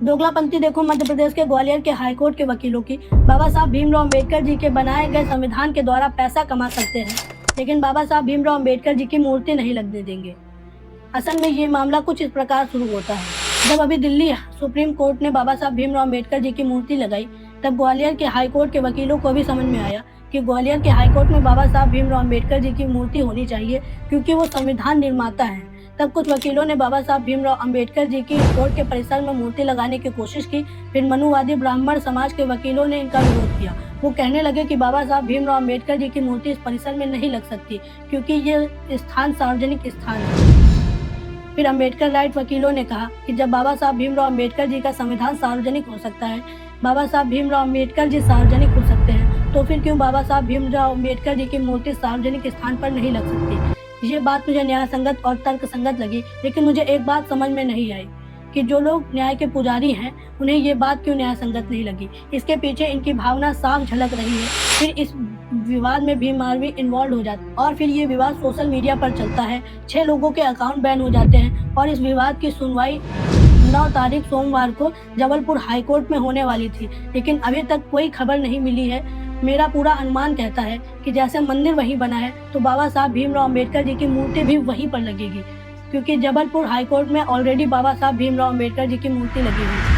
दोगलापंथी देखो मध्य प्रदेश के ग्वालियर के हाईकोर्ट के वकीलों की। बाबा साहब भीमराव अम्बेडकर जी के बनाए गए संविधान के द्वारा पैसा कमा सकते हैं, लेकिन बाबा साहब भीमराव अम्बेडकर जी की मूर्ति नहीं लगने देंगे। असल में ये मामला कुछ इस प्रकार शुरू होता है। जब अभी दिल्ली सुप्रीम कोर्ट ने बाबा साहब भीमराव अम्बेडकर जी की मूर्ति लगाई, तब ग्वालियर के हाईकोर्ट के वकीलों को भी समझ में आया कि ग्वालियर के हाईकोर्ट में बाबा साहब भीमराव अम्बेडकर जी की मूर्ति होनी चाहिए, क्योंकि वो संविधान निर्माता हैं। तब कुछ वकीलों ने बाबा साहब भीमराव अम्बेडकर जी की कोर्ट के परिसर में मूर्ति लगाने की कोशिश की। फिर मनुवादी ब्राह्मण समाज के वकीलों ने इनका विरोध किया। वो कहने लगे कि बाबा साहब भीमराव अम्बेडकर जी की मूर्ति इस परिसर में नहीं लग सकती, क्योंकि ये स्थान सार्वजनिक स्थान है। फिर अम्बेडकर राइट वकीलों ने कहा कि जब बाबा साहब भीमराव अम्बेडकर जी का संविधान सार्वजनिक हो सकता है, बाबा साहब भीमराव अम्बेडकर जी सार्वजनिक हो सकते हैं, तो फिर क्यों बाबा साहब भीमराव अम्बेडकर जी की मूर्ति सार्वजनिक स्थान पर नहीं लग सकती। ये बात मुझे न्याय संगत और तर्क संगत लगी, लेकिन मुझे एक बात समझ में नहीं आई कि जो लोग न्याय के पुजारी हैं, उन्हें ये बात क्यों न्याय संगत नहीं लगी। इसके पीछे इनकी भावना साफ झलक रही है। फिर इस विवाद में भीम आर्मी इन्वॉल्व हो जाती है और फिर ये विवाद सोशल मीडिया पर चलता है। 6 लोगों के अकाउंट बैन हो जाते हैं और इस विवाद की सुनवाई 9 तारीख सोमवार को जबलपुर हाईकोर्ट में होने वाली थी, लेकिन अभी तक कोई खबर नहीं मिली है। मेरा पूरा अनुमान कहता है कि जैसे मंदिर वहीं बना है, तो बाबा साहब भीमराव अम्बेडकर जी की मूर्ति भी वहीं पर लगेगी, क्योंकि जबलपुर हाईकोर्ट में ऑलरेडी बाबा साहब भीमराव अम्बेडकर जी की मूर्ति लगी हुई है।